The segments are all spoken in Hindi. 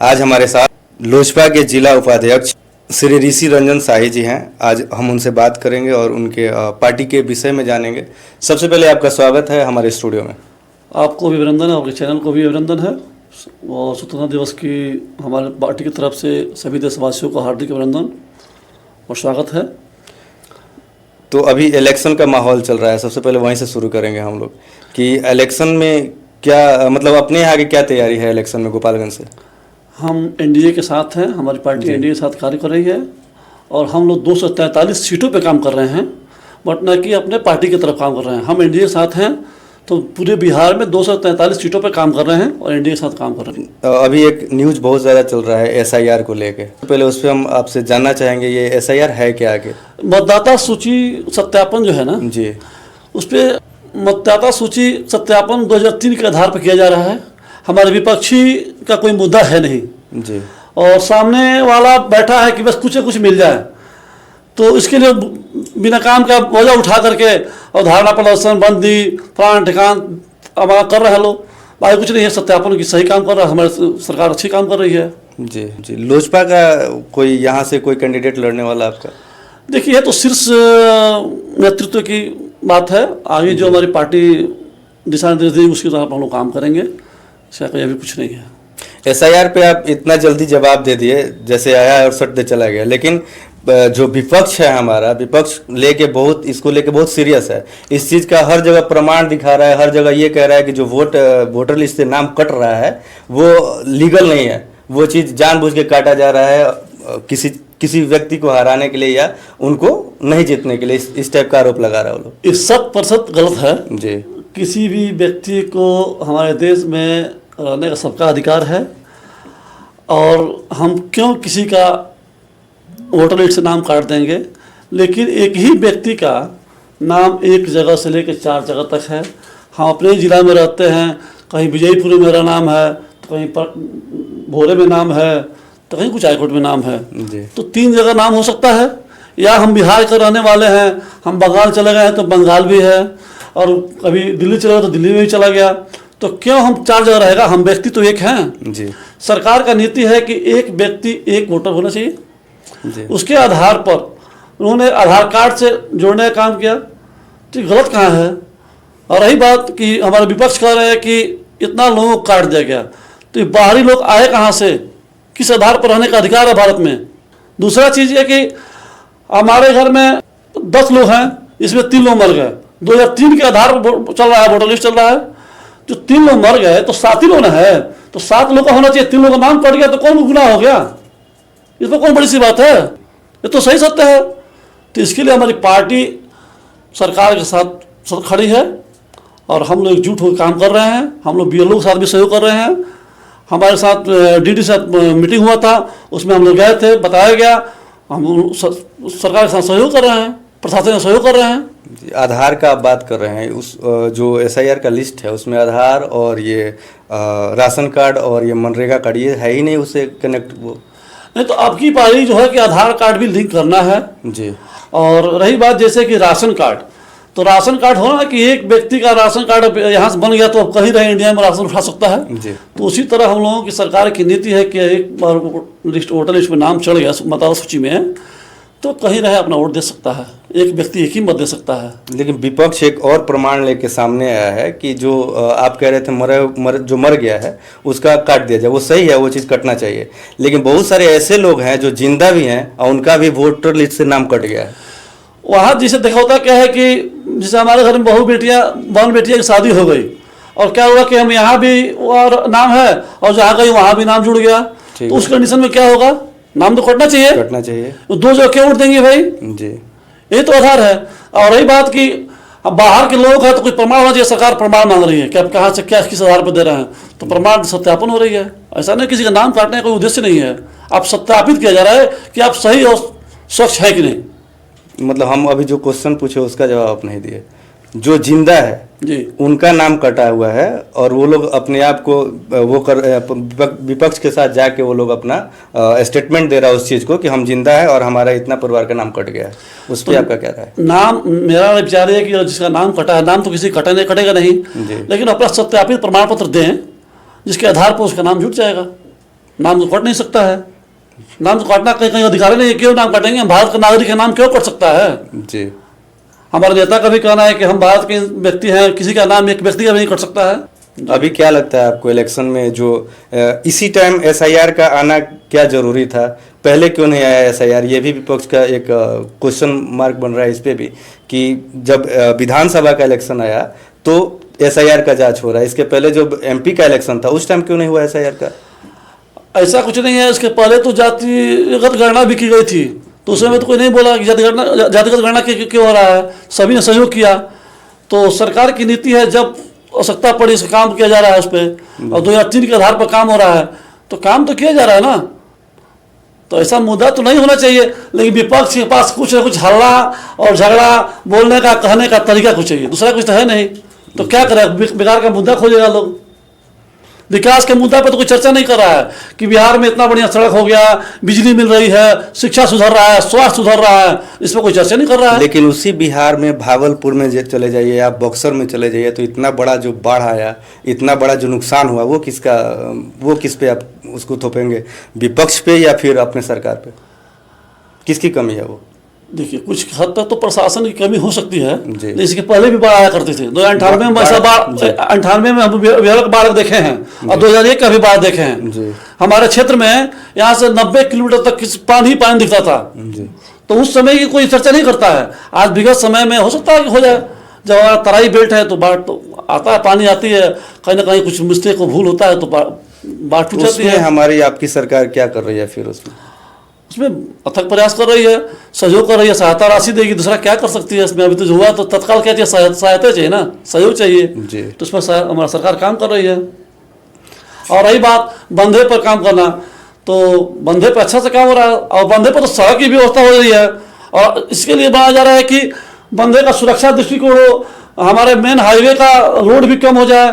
आज हमारे साथ लोजपा के जिला उपाध्यक्ष श्री ऋषि रंजन शाही जी हैं। आज हम उनसे बात करेंगे और उनके पार्टी के विषय में जानेंगे। सबसे पहले आपका स्वागत है हमारे स्टूडियो में। आपको भी अभिनंदन है, आपके चैनल को भी अभिनंदन है और स्वतंत्रता दिवस की हमारे पार्टी की तरफ से सभी देशवासियों को हार्दिक अभिनंदन और स्वागत है। तो अभी इलेक्शन का माहौल चल रहा है, सबसे पहले वहीं से शुरू करेंगे हम लोग कि इलेक्शन में क्या मतलब अपने यहाँ की क्या तैयारी है इलेक्शन में गोपालगंज से? हम एनडीए के साथ हैं, हमारी पार्टी एनडीए के साथ कार्य कर रही है और हम लोग 243 सीटों पे काम कर रहे हैं, बट न कि अपने पार्टी की तरफ काम कर रहे हैं। हम एनडीए के साथ हैं तो पूरे बिहार में 243 सीटों पे काम कर रहे हैं और एनडीए के साथ काम कर रहे हैं। अभी एक न्यूज़ बहुत ज़्यादा चल रहा है एसआईआर को लेके, पहले उस पर हम आपसे जानना चाहेंगे ये एसआईआर है क्या आगे? मतदाता सूची सत्यापन जो है ना जी, उस पर मतदाता सूची सत्यापन 2003 के आधार पर किया जा रहा है। हमारे विपक्षी का कोई मुद्दा है नहीं जी, और सामने वाला बैठा है कि बस कुछ न कुछ मिल जाए, तो इसके लिए बिना काम का बोझा उठा करके और धारणा प्रदर्शन बंदी फलान ठिकान हमारा कर रहे हैं लोग। भाई कुछ नहीं है, सत्यापन की सही काम कर रहा है, हमारी सरकार अच्छी काम कर रही है जी। जी, लोजपा का कोई यहाँ से कोई कैंडिडेट लड़ने वाला आपका? देखिए, ये तो शीर्ष नेतृत्व की बात है। आगे जो हमारी पार्टी दिशा निर्देश देगी उसकी तरफ हम लोग काम करेंगे, इसका कोई अभी कुछ नहीं है। एसआईआर पे आप इतना जल्दी जवाब दे दिए, जैसे आया और सट दे चला गया, लेकिन जो विपक्ष है हमारा, विपक्ष इसको लेके बहुत सीरियस है। इस चीज़ का हर जगह प्रमाण दिखा रहा है, हर जगह ये कह रहा है कि जो वोटर लिस्ट से नाम कट रहा है वो लीगल नहीं है, वो चीज़ जानबूझ के काटा जा रहा है किसी व्यक्ति को हराने के लिए या उनको नहीं जीतने के लिए, इस टाइप का आरोप लगा रहा है वो लोग। ये 100% गलत है जी। किसी भी व्यक्ति को हमारे देश में रहने का सबका अधिकार है और हम क्यों किसी का वोटर लिस्ट से नाम काट देंगे, लेकिन एक ही व्यक्ति का नाम एक जगह से लेकर 4 जगह तक है। हम अपने जिला में रहते हैं, कहीं विजयपुर में मेरा नाम है, तो कहीं भोरे में नाम है, तो कहीं कुछ हाईकोर्ट में नाम है जी। तो 3 जगह नाम हो सकता है। या हम बिहार के रहने वाले हैं, हम बंगाल चले गए हैं तो बंगाल भी है, और कभी दिल्ली चले गए तो दिल्ली में भी चला गया, तो क्यों हम 4 जगह रहेगा? हम व्यक्ति तो एक हैं जी। सरकार का नीति है कि एक व्यक्ति एक वोटर होना चाहिए जी। उसके आधार पर उन्होंने आधार कार्ड से जोड़ने का काम किया, तो गलत कहाँ है? और रही बात कि हमारे विपक्ष कह रहे हैं कि इतना लोगों को काट दिया गया, तो बाहरी लोग आए कहाँ से, किस आधार पर रहने का अधिकार है भारत में? दूसरा चीज़ ये कि हमारे घर में 10 लोग हैं, इसमें 3 लोग मर गए, 2003 के आधार पर चल रहा है, वोटर लिस्ट चल रहा है। जो 3 लोग मर गए तो 7 ही लोग ना है, तो 7 लोग का होना चाहिए, 3 लोग का नाम कट गया तो कौन गुनाह हो गया? इसमें कौन बड़ी सी बात है? ये तो सही सत्य है। तो इसके लिए हमारी पार्टी सरकार के साथ खड़ी है और हम लोग एकजुट होकर काम कर रहे हैं। हम लोग BLO के साथ भी सहयोग कर रहे हैं। हमारे साथ DD से मीटिंग हुआ था, उसमें हम लोग गए थे, बताया गया, हम सरकार के साथ सहयोग कर रहे हैं, प्रशासन का सहयोग कर रहे हैं। आधार का आप बात कर रहे हैं, उस जो एसआईआर का लिस्ट है उसमें आधार और ये राशन कार्ड और ये मनरेगा कार्ड ये है ही नहीं, उससे कनेक्ट वो नहीं। तो आपकी पारी जो है कि आधार कार्ड भी लिंक करना है जी। और रही बात जैसे कि राशन कार्ड, तो राशन कार्ड होना कि एक व्यक्ति का राशन कार्ड यहाँ से बन गया तो अब कहीं रहे इंडिया में राशन उठा सकता है जी। तो उसी तरह हम लोगों की सरकार की नीति है कि एक बार वोटर लिस्ट में नाम चढ़ गया मतदाता सूची में तो कहीं रहे अपना वोट दे सकता है, एक व्यक्ति एक ही मत दे सकता है। लेकिन विपक्ष एक और प्रमाण लेके सामने आया है कि जो आप कह रहे थे जो मर गया है उसका काट दिया जाए, वो सही है, वो चीज़ कटना चाहिए, लेकिन बहुत सारे ऐसे लोग हैं जो जिंदा भी हैं और उनका भी वोटर लिस्ट से नाम कट गया है। वहाँ जिसे देखा होता क्या है कि जैसे हमारे घर में बहन बेटियाँ की शादी हो गई और क्या हुआ कि हम यहाँ भी नाम है और जहाँ गई वहाँ भी नाम जुड़ गया, तो उस कंडीशन में क्या होगा? नाम तो कटना चाहिए। तो 2 जगह क्यों वोट देंगे भाई जी? ये तो आधार है। और रही बात कि अब बाहर के लोग हैं तो कुछ प्रमाण होना चाहिए, सरकार प्रमाण मांग रही है कि आप कहाँ से क्या किस आधार पर दे रहे हैं, तो प्रमाण सत्यापन हो रही है। ऐसा नहीं किसी का नाम काटने का कोई उद्देश्य नहीं है, आप सत्यापित किया जा रहा है कि आप सही और स्वच्छ है कि नहीं। मतलब हम अभी जो क्वेश्चन पूछे उसका जवाब आप नहीं दिए। जो जिंदा है जी उनका नाम कटा हुआ है और वो लोग अपने आप को वो विपक्ष के साथ जाके वो लोग अपना स्टेटमेंट दे रहा है उस चीज़ को कि हम जिंदा है और हमारा इतना परिवार का नाम कट गया है, उस पर आपका क्या राय है? नाम मेरा विचार है कि जिसका नाम कटा है, नाम तो किसी कटेगा नहीं, लेकिन अपना सत्यापित प्रमाण पत्र दें जिसके आधार पर उसका नाम जुट जाएगा। नाम तो कट नहीं सकता है। नाम तो काटना कहीं कहीं अधिकार नहीं है, क्यों नाम काटेंगे? हम भारत के नागरिक का नाम क्यों कट सकता है? जी। हमारे नेता का भी कहना है कि हम भारत के व्यक्ति हैं, किसी का नाम एक व्यक्ति का भी नहीं कट सकता है। अभी क्या लगता है आपको इलेक्शन में जो इसी टाइम एसआईआर का आना क्या जरूरी था? पहले क्यों नहीं आया एसआईआर? ये भी विपक्ष का एक क्वेश्चन मार्क बन रहा है इस पे भी, कि जब विधानसभा का इलेक्शन आया तो एसआईआर का जांच हो रहा है, इसके पहले जो एमपी का इलेक्शन था उस टाइम क्यों नहीं हुआ एसआईआर का? ऐसा कुछ नहीं है। इसके पहले तो जातिगत गणना भी की गई थी, तो उस समय तो कोई नहीं बोला कि जातिगत गणना क्यों हो रहा है। सभी ने सहयोग किया। तो सरकार की नीति है, जब आवश्यकता पड़ी इस काम किया जा रहा है उस पर, और 2003 के आधार पर काम हो रहा है, तो काम तो किया जा रहा है ना। तो ऐसा मुद्दा तो नहीं होना चाहिए, लेकिन विपक्ष के पास कुछ न कुछ हल्ला और झगड़ा बोलने का, कहने का तरीका कुछ चाहिए, दूसरा कुछ तो है नहीं। तो क्या करें, बेकार का मुद्दा खोजेगा लोग। विकास के मुद्दा पर तो कोई चर्चा नहीं कर रहा है कि बिहार में इतना बढ़िया सड़क हो गया, बिजली मिल रही है, शिक्षा सुधर रहा है, स्वास्थ्य सुधर रहा है, इस पर कोई चर्चा नहीं कर रहा है। लेकिन उसी बिहार में भागलपुर में चले जाइए, आप बक्सर में चले जाइए, तो इतना बड़ा जो बाढ़ आया, इतना बड़ा जो नुकसान हुआ, वो किस पे आप उसको थोपेंगे? विपक्ष पे या फिर अपने सरकार पे? किसकी कमी है वो? देखिए, कुछ हद तक तो प्रशासन की कमी हो सकती है। जी। इसके पहले भी बाढ़ आया करते थे। 2098 में ऐसा बाढ़, 98 में हम बिहार का बाढ़ देखे हैं, और 2001 का भी बाढ़ देखे हैं। जी। हमारे क्षेत्र में यहाँ से 90 किलोमीटर तक पानी पानी दिखता था। जी। तो उस समय की कोई चर्चा नहीं करता है। आज विगत समय में हो सकता है कि हो जाए। जब हमारा तराई बेल्ट है तो बाढ़ तो आता है, पानी आती है, कहीं ना कहीं कुछ मिस्टेक को भूल होता है तो बाढ़ टूट जाती है। हमारी आपकी सरकार क्या कर रही है फिर उसमें अथक प्रयास कर रही है, सहयोग कर रही है, सहायता राशि देगी, दूसरा क्या कर सकती है इसमें? अभी तो जो हुआ तो तत्काल क्या चाहिए? सहायता चाहिए ना, सहयोग चाहिए। तो उसमें हमारा सरकार काम कर रही है। और रही बात बंधे पर काम करना, तो बंधे पर अच्छा से काम हो रहा है, और बंधे पर तो सड़क की व्यवस्था हो रही है, और इसके लिए बनाया जा रहा है कि बंधे का सुरक्षा दृष्टिकोण हो, हमारे मेन हाईवे का रोड भी कम हो जाए।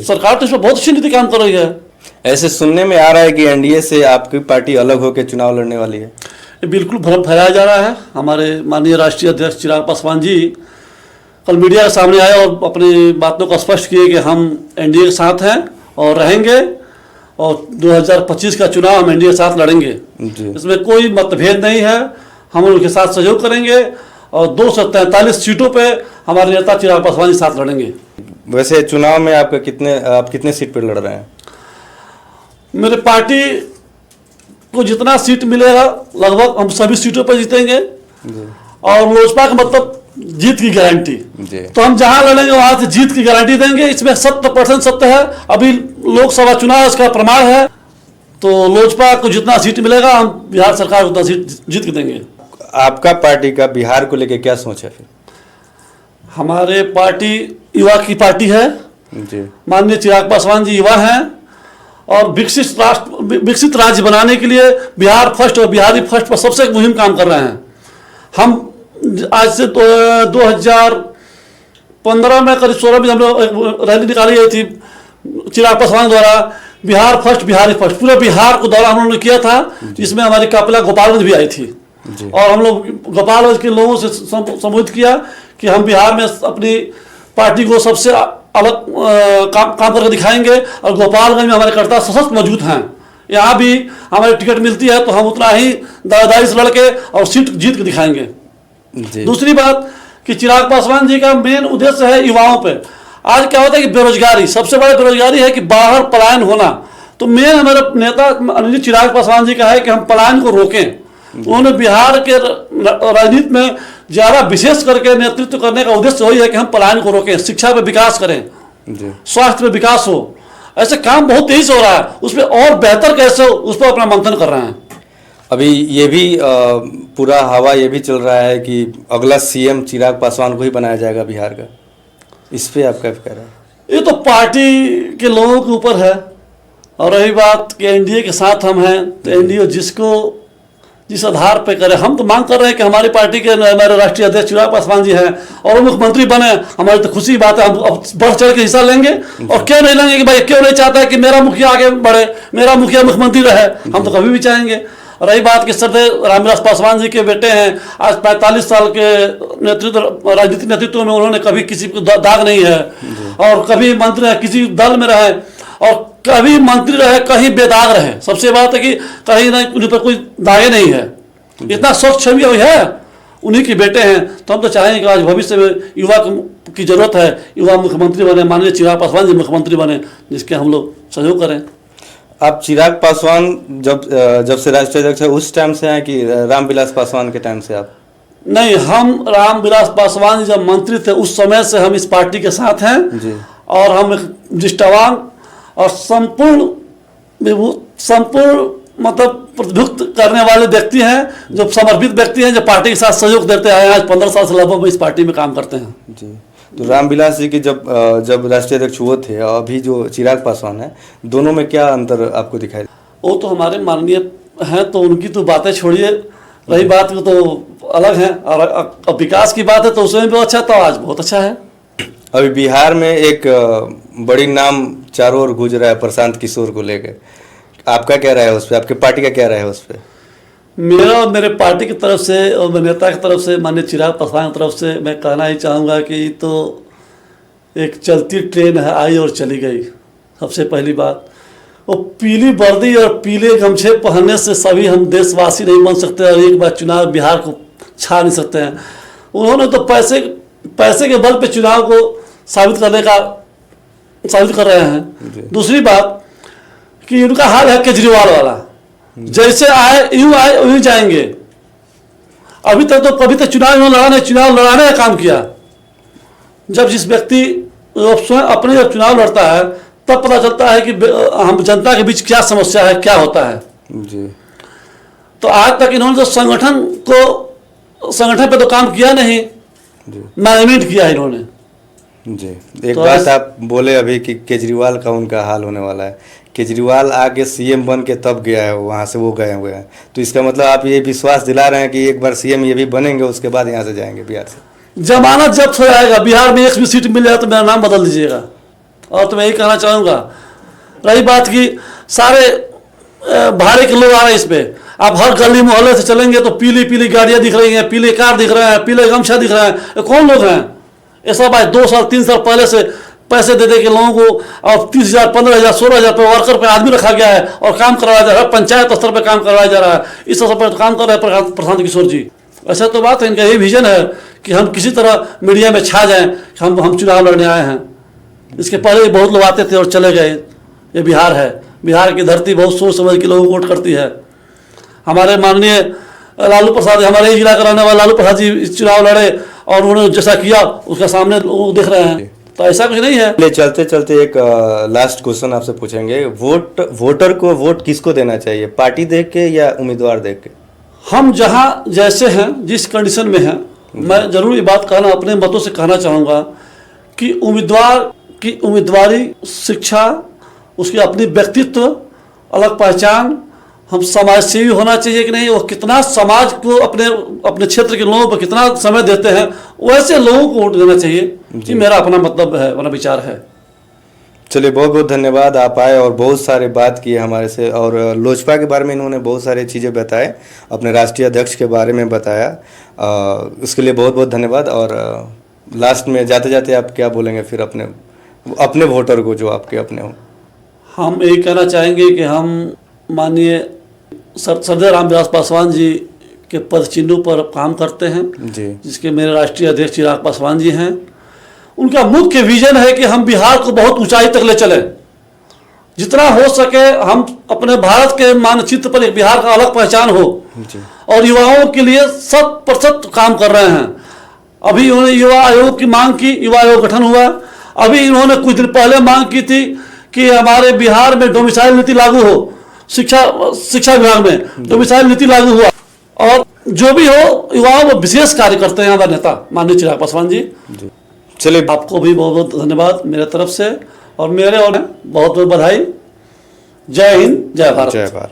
सरकार तो इसमें बहुत अच्छी नीति काम कर रही है। ऐसे सुनने में आ रहा है कि एनडीए से आपकी पार्टी अलग होकर चुनाव लड़ने वाली है। ये बिल्कुल भ्रम फैलाया जा रहा है। हमारे माननीय राष्ट्रीय अध्यक्ष चिराग पासवान जी कल मीडिया के सामने आए और अपनी बातों को स्पष्ट किए कि हम एनडीए के साथ हैं और रहेंगे, और 2025 का चुनाव हम एनडीए के साथ लड़ेंगे। इसमें कोई मतभेद नहीं है। हम उनके साथ सहयोग करेंगे, और 243 सीटों पे हमारे नेता चिराग पासवान जी साथ लड़ेंगे। वैसे चुनाव में आप कितने सीट पर लड़ रहे हैं? मेरे पार्टी को जितना सीट मिलेगा लगभग हम सभी सीटों पर जीतेंगे, और लोजपा का मतलब जीत की गारंटी। तो हम जहां लड़ेंगे वहां से जीत की गारंटी देंगे। इसमें 70% सत्य है। अभी लोकसभा चुनाव इसका प्रमाण है। तो लोजपा को जितना सीट मिलेगा हम बिहार सरकार को उतना सीट जीत के देंगे। आपका पार्टी का बिहार को लेकर क्या सोच है फिर? हमारे पार्टी युवा की पार्टी है। माननीय चिराग पासवान जी युवा हैं, और विकसित राज्य बनाने के लिए बिहार फर्स्ट और बिहारी फर्स्ट पर सबसे मुहिम काम कर रहे हैं। हम आज से 2015 में करीब 16 में हम लोग रैली निकाली गई थी चिराग पासवान द्वारा, बिहार फर्स्ट बिहारी फर्स्ट। पूरे बिहार को दौरा हम लोगों ने किया था, जिसमें हमारी काफिला गोपालगंज भी आई थी, और हम लोग गोपालगंज के लोगों से संबोधित किया कि हम बिहार में अपनी पार्टी को सबसे अलग काम करके दिखाएंगे, और गोपालगंज में हमारे कर्ता सशक्त मौजूद हैं। यहाँ भी हमारी टिकट मिलती है तो हम उतना ही दावेदारी से लड़के और सीट जीत के दिखाएंगे। दूसरी बात कि चिराग पासवान जी का मेन उद्देश्य है युवाओं पे। आज क्या होता है कि बेरोजगारी, सबसे बड़ी बेरोजगारी है कि बाहर पलायन होना। तो मेन हमारे नेता माननीय चिराग पासवान जी का है कि हम पलायन को रोकें। उन्होंने बिहार के राजनीति में ज़्यादा विशेष करके नेतृत्व करने का उद्देश्य वही है कि हम पलायन को रोकें, शिक्षा पे विकास करें, स्वास्थ्य पे विकास हो। ऐसे काम बहुत तेजी से हो रहा है, उस पर और बेहतर कैसे हो उस पर अपना मंथन कर रहे हैं। अभी ये भी पूरा हवा ये भी चल रहा है कि अगला सीएम चिराग पासवान को ही बनाया जाएगा बिहार का। इस पे आप क्या कह रहे हैं? ये तो पार्टी के लोगों के ऊपर है। और रही बात कि एनडीए के साथ हम हैं, तो एनडीए जिस आधार पे करे, हम तो मांग कर रहे हैं कि हमारी पार्टी के हमारे राष्ट्रीय अध्यक्ष चिराग पासवान जी हैं और मुख्यमंत्री बने। हमारी तो खुशी बात है, हम अब बढ़ चढ़ के हिस्सा लेंगे। और क्यों नहीं लेंगे कि भाई क्यों नहीं चाहता है कि मेरा मुखिया आगे बढ़े, मेरा मुखिया मुख्यमंत्री रहे? हम तो कभी भी चाहेंगे। रही बात कि श्रद्धेय रामविलास पासवान जी के बेटे हैं, आज 45 साल के राजनीतिक नेतृत्व में उन्होंने कभी किसी को दाग नहीं है, और कभी मंत्री किसी दल में रहे, और कभी मंत्री रहे, कहीं बेदाग रहे। सबसे बात है कि कहीं ना उन पर कोई दागे नहीं है, इतना स्वच्छ छवि अभी है। उन्हीं के बेटे हैं, तो हम तो चाहेंगे कि आज भविष्य में युवा की जरूरत है, युवा मुख्यमंत्री बने, माननीय चिराग पासवान जी मुख्यमंत्री बने, जिसके हम लोग सहयोग करें। आप चिराग पासवान जब से राष्ट्रीय अध्यक्ष है उस टाइम से हैं कि रामविलास पासवान के टाइम से आप? नहीं, हम रामविलास पासवान जी जब मंत्री थे उस समय से हम इस पार्टी के साथ हैं जी। और हम एक निष्ठावान और संपूर्ण मतलब प्रतिनिधित्व करने वाले व्यक्ति हैं, जो समर्पित व्यक्ति हैं, जो पार्टी के साथ सहयोग देते आए हैं। आज 15 साल से लगभग इस पार्टी में काम करते हैं। जी। तो रामविलास जी की जब राष्ट्रीय अध्यक्ष वो थे और अभी जो चिराग पासवान है, दोनों में क्या अंतर आपको दिखाई? वो तो हमारे माननीय हैं, तो उनकी तो बातें छोड़िए, रही बात को तो अलग है। और अब विकास की बात है तो उसमें भी अच्छा, तो आज बहुत अच्छा है। अभी बिहार में एक बड़ी नाम चारों ओर गूंज रहा है प्रशांत किशोर को लेकर, आपका क्या राय है उस पर? आपकी पार्टी का क्या राय है उस पर? मेरा और मेरे पार्टी की तरफ से और मेरे नेता की तरफ से, माननीय चिराग पासवान की तरफ से मैं कहना ही चाहूँगा कि तो एक चलती ट्रेन है, आई और चली गई। सबसे पहली बात, वो पीली वर्दी और पीले गमछे पहनने से सभी हम देशवासी नहीं बन सकते और एक बार चुनाव बिहार को छा नहीं सकते हैं। उन्होंने तो पैसे के बल पे चुनाव को साबित कर रहे हैं। दूसरी बात कि उनका हाल है केजरीवाल वाला, जैसे आए यूं जाएंगे। अभी तक तो कभी तक चुनाव लड़ाने का काम किया। जब जिस व्यक्ति स्वयं अपने जब चुनाव लड़ता है तब पता चलता है कि हम जनता के बीच क्या समस्या है, क्या होता है जी। तो आज तक इन्होंने तो संगठन पे तो काम किया नहीं, मैनेजमेंट किया इन्होंने। जी। एक तो बात आप बोले अभी कि केजरीवाल का उनका हाल होने वाला है। केजरीवाल आगे सीएम बन के तब गया है, वहाँ से वो गए हुए हैं, तो इसका मतलब आप ये विश्वास दिला रहे हैं कि एक बार सीएम ये भी बनेंगे, उसके बाद यहाँ से जाएंगे बिहार से? जमानत जब्त हो जाएगा, बिहार में एक भी सीट मिल जाए तो मेरा नाम बदल दीजिएगा। और तो मैं यही कहना चाहूँगा। रही बात की सारे भाड़े के लोग आ रहे हैं इस पर, आप हर गली मोहल्ले से चलेंगे तो पीली पीली गाड़ियाँ दिख रही हैं, पीले कार दिख रहे हैं, पीले गमछा दिख रहे हैं। ये कौन लोग हैं? ये सब आज 2 साल 3 साल पहले से पैसे दे के लोगों को और 30,000 15,000 16,000 पे वर्कर पे आदमी रखा गया है और काम करवाया जा रहा है। पंचायत स्तर पर काम करवाया जा रहा है, इस स्तर पर काम कर रहे हैं प्रशांत किशोर जी। ऐसा तो बात है, इनका यही विजन है कि हम किसी तरह मीडिया में छा जाएं कि हम चुनाव लड़ने आए हैं। इसके पहले भी बहुत लोग आते थे और चले गए। ये बिहार है, बिहार की धरती बहुत सोच समझ के लोगों को वोट करती है। हमारे माननीय लालू प्रसाद, हमारे ही जिला का रहने वाले लालू प्रसाद जी चुनाव लड़े और उन्होंने जैसा किया उसका सामने लोग देख रहे हैं। तो ऐसा कुछ नहीं है। ले चलते चलते एक लास्ट क्वेश्चन आपसे पूछेंगे। वोटर को वोट किसको देना चाहिए, पार्टी देख के या उम्मीदवार देख के? हम जहाँ जैसे हैं, जिस कंडीशन में हैं, मैं जरूर ये बात कहना अपने मतों से कहना चाहूँगा कि उम्मीदवार की उम्मीदवारी, शिक्षा, उसकी अपनी व्यक्तित्व, अलग पहचान, हम समाज सेवी होना चाहिए कि नहीं, वो कितना समाज को अपने क्षेत्र के लोगों पर कितना समय देते हैं, वैसे लोगों को वोट देना चाहिए। कि मेरा अपना मतलब है, अपना विचार है। चलिए, बहुत बहुत धन्यवाद, आप आए और बहुत सारे बात किए हमारे से, और लोजपा के बारे में इन्होंने बहुत सारी चीज़ें बताए, अपने राष्ट्रीय अध्यक्ष के बारे में बताया। उसके लिए बहुत बहुत धन्यवाद। और लास्ट में जाते जाते आप क्या बोलेंगे फिर अपने वोटर को जो आपके अपने हो? हम यही कहना चाहेंगे कि हम माननीय सरदार रामविलास पासवान जी के पद चिन्हों पर काम करते हैं जी, जिसके मेरे राष्ट्रीय अध्यक्ष चिराग पासवान जी हैं। उनका मुख्य विजन है कि हम बिहार को बहुत ऊंचाई तक ले चलें। जितना हो सके हम अपने भारत के मानचित्र पर एक बिहार का अलग पहचान हो जी। और युवाओं के लिए 100% काम कर रहे हैं। अभी उन्होंने युवा आयोग की मांग की, युवा आयोग गठन हुआ। अभी इन्होंने कुछ दिन पहले मांग की थी कि हमारे बिहार में डोमिसाइल नीति लागू हो, शिक्षा विभाग में डोमिसाइल नीति लागू हुआ। और जो भी हो, युवाओं में विशेष कार्य करते हैं हमारे नेता माननीय चिराग पासवान जी। चलिए, आपको भी बहुत बहुत धन्यवाद मेरे तरफ से और मेरे और बहुत बहुत बधाई। जय हिंद, जय भारत। जय भारत।